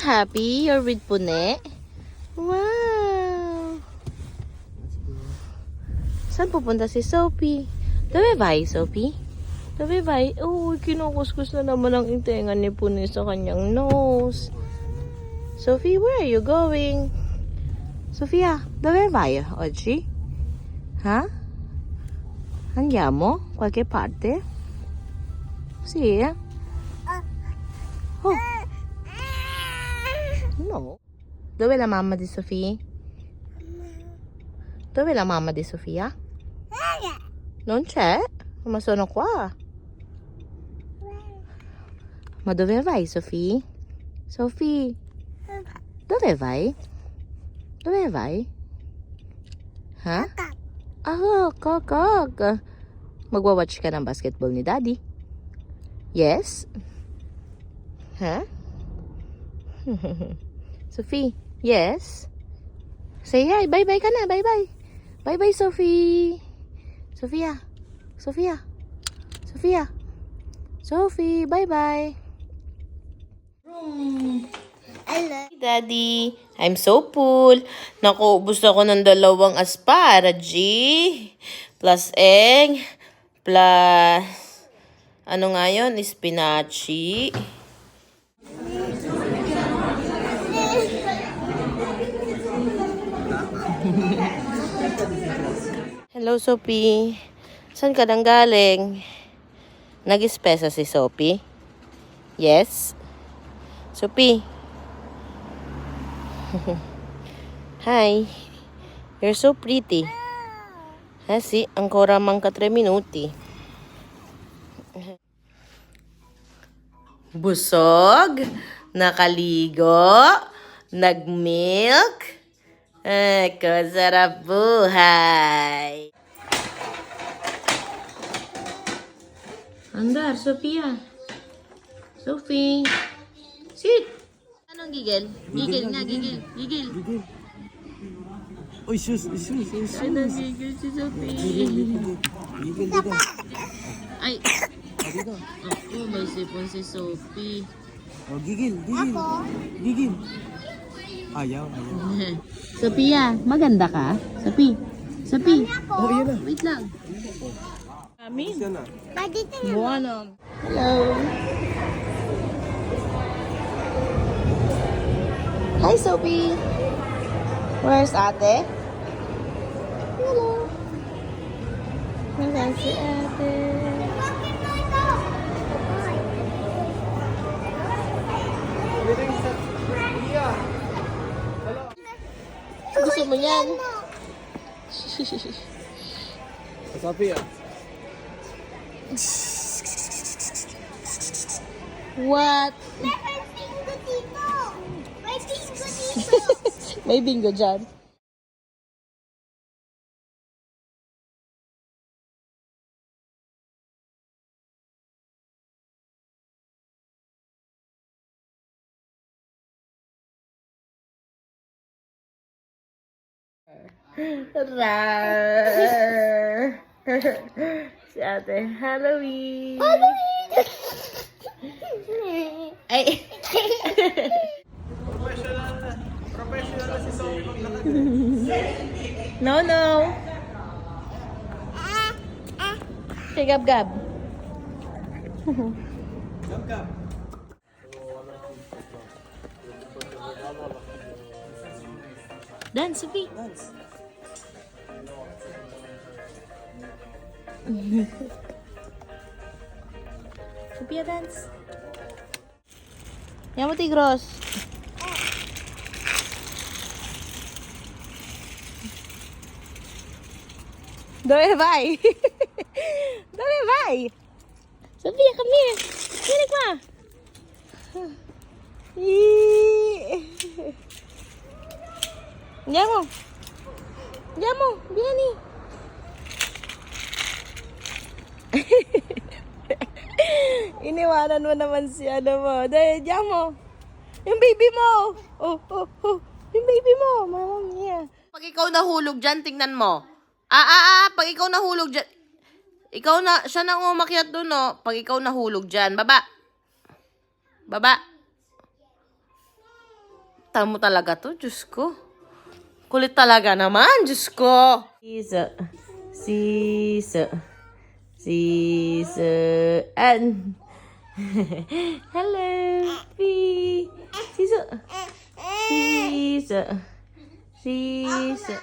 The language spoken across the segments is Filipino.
happy? You're with Pune? Wow! Saan pupunta si Sophie? Dove vai, Sophie? Dove vai? Oh, kinukuskus na naman ang intenga ni Pune sa kanyang nose. Sophie, where are you going? Sofia, dove vai oggi? Ha? Andiamo? Qualche parte? Sì? Oh. No. Dove è la mamma di Sofia? Dove è la mamma di Sofia? Non c'è? Ma sono qua. Ma dove vai, Sofia? Sofia? Dove vai? Dove vai? Ha? Ah, kak. Magwa-watch ka ng basketball ni Daddy? Yes? Ha? Sophie, yes? Say hi, bye-bye ka na, bye-bye. Bye-bye, Sophie. Sophia. Sophie, bye-bye. Hello. Daddy, I'm so full. Nakuubos ako ng 2 asparagus plus egg plus ano nga yun? Spinachi. Hello, Sophie. Saan ka nang galing? Nag-espesa si Sophie? Yes? Sophie? Hi. You're so pretty. Sì, ancora manca 3 minuti. Busog, nakaligo, nag-milk. Eko, sarap buhay. Andar, Sophia. Sophie. Sit. Anong gigil? Gigil nga, gigil. Uy, sus. Anong gigil si Sophie? Ay. Ako, may sipon si Sophie. Oh, gigil. Ayaw. Sophia, maganda ka? Sophie. Oh, yun na. Wait lang. Amin. Yan na. Buwanom. Hello. Hi, Sophie. Where's ate? Hello. Nasaan si ate? Gusto mo yan? Sabi ah. What? May bingo dyan. Rar. Si ate, Halloween. Ay. Professional na si Sophie. No. Hey, gab. Gab. Dance, Sophie. Dance. Sophia, dance. Yan mo, Tigros. Dove vai? Dove vai? Sophia, come here. Vieni qua. Andiamo, vieni. Iniwanan mo naman si ano mo. Dahil, andiamo. Yung baby mo. Oh. Yung baby mo. Mama mia. Pag ikaw nahulog dyan, tingnan mo. Pag ikaw nahulog dyan, siya nang umakyat doon, no? Pag ikaw nahulog dyan, baba. Tamo talaga to, Diyos ko. Kulit talaga naman, Diyos ko. Sisa. Sisa. Sisa. And... Hello, P. Sisa. Sisa. Sisa.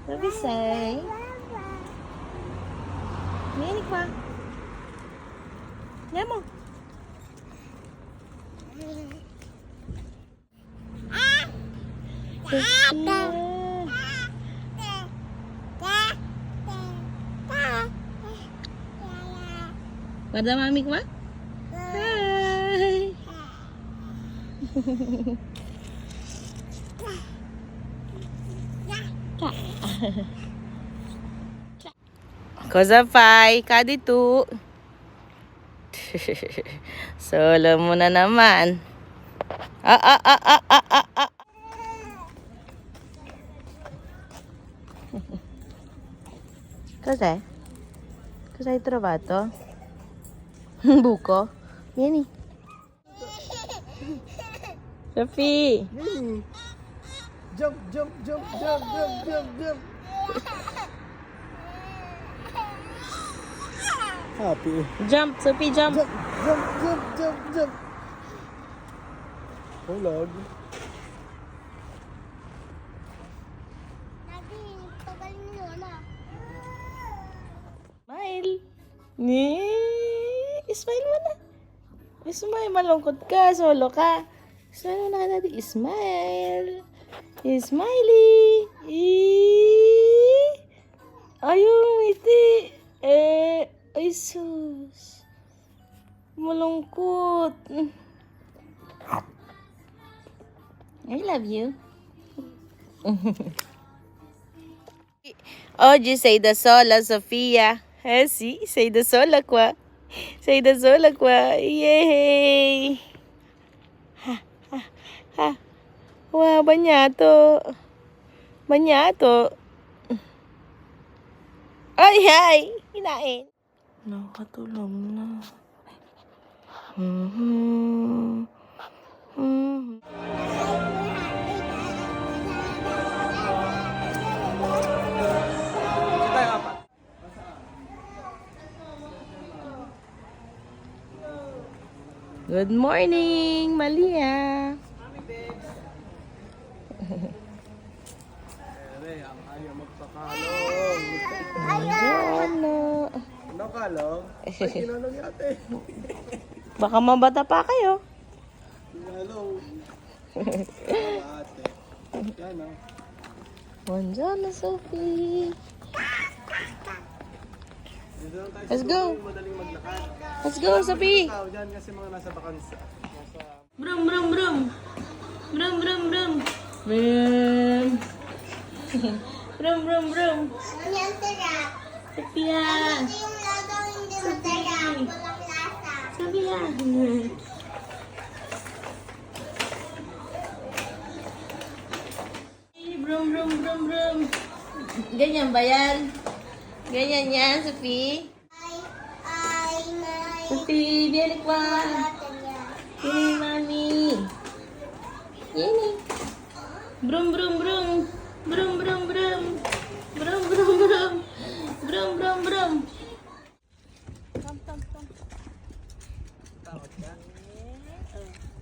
What we say? Nini kwa? Nemo. Pada mami kwa? Hi. Kozafay, kadi tu. Solo mo na naman. Cos'è? Cosa hai trovato? Un buco? Vieni. Sophie. Vieni. Jump, jump, jump, jump, jump, jump, jump. Happy. Jump, Sophie, jump. Jump, jump, jump, jump, jump. Hulog. Smile. Smile mo na. Smile, malungkot ka, solo ka. Smile mo na ka natin. Smile. Smiley. Ayun, iti. Ay, sus. Malungkot. I love you. Oggi sei da sola, Sofia. Sì, sei da sola qua. Sei da sola qua. Yay! Wow, bagnato. Bagnato. Ay, ay! Hinain. Nakatulog na. Tayo, apat. Good morning, Malia. Ang ayaw magpakalong. Ano? Ano kalong? Ay, kinalong yate. Baka mabata pa kayo. Kinalong. Ate. Yan o. Buongiorno, Sophie. Dito lang tayo Let's sa go. buhay, madaling maglakad. Let's go, Sophie. Tao dyan kasi mga nasa bakansa. Nasa... Brum, brum, brum. Brum, brum, brum. Brum. Brum, brum, brum. Sophia. Sophia. Brum, brum, brum, brum. Ganyan ba yan? Ganyan yan, Sophie? Sophie, biyalik ba? Yini, mami. Yini. Brum, brum, brum. Brum, brum, brum. Brum, brum, brum. Brum, brum, brum.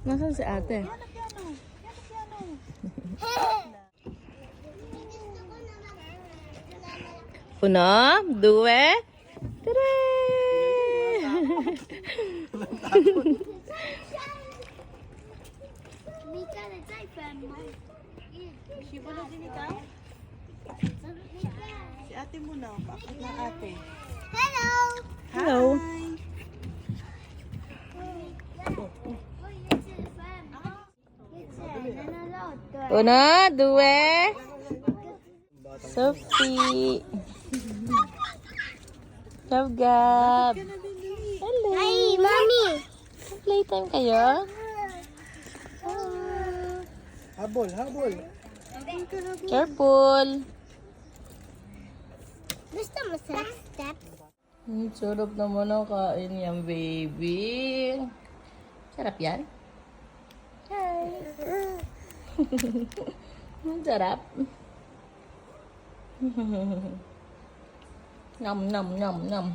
Nasaan si ate? Uno, due, tre. Si ate mo na, bakit na ate? Hello. Uno, due. Sophie. Gab-gab. Hello. Hi, Mommy. Playtime kayo? Habol, habol. Careful. Gusto mo sa steps? Ang sarap naman ang kain yan, baby. Sarap yan? Hi. Ang sarap. Nom nom nom nom.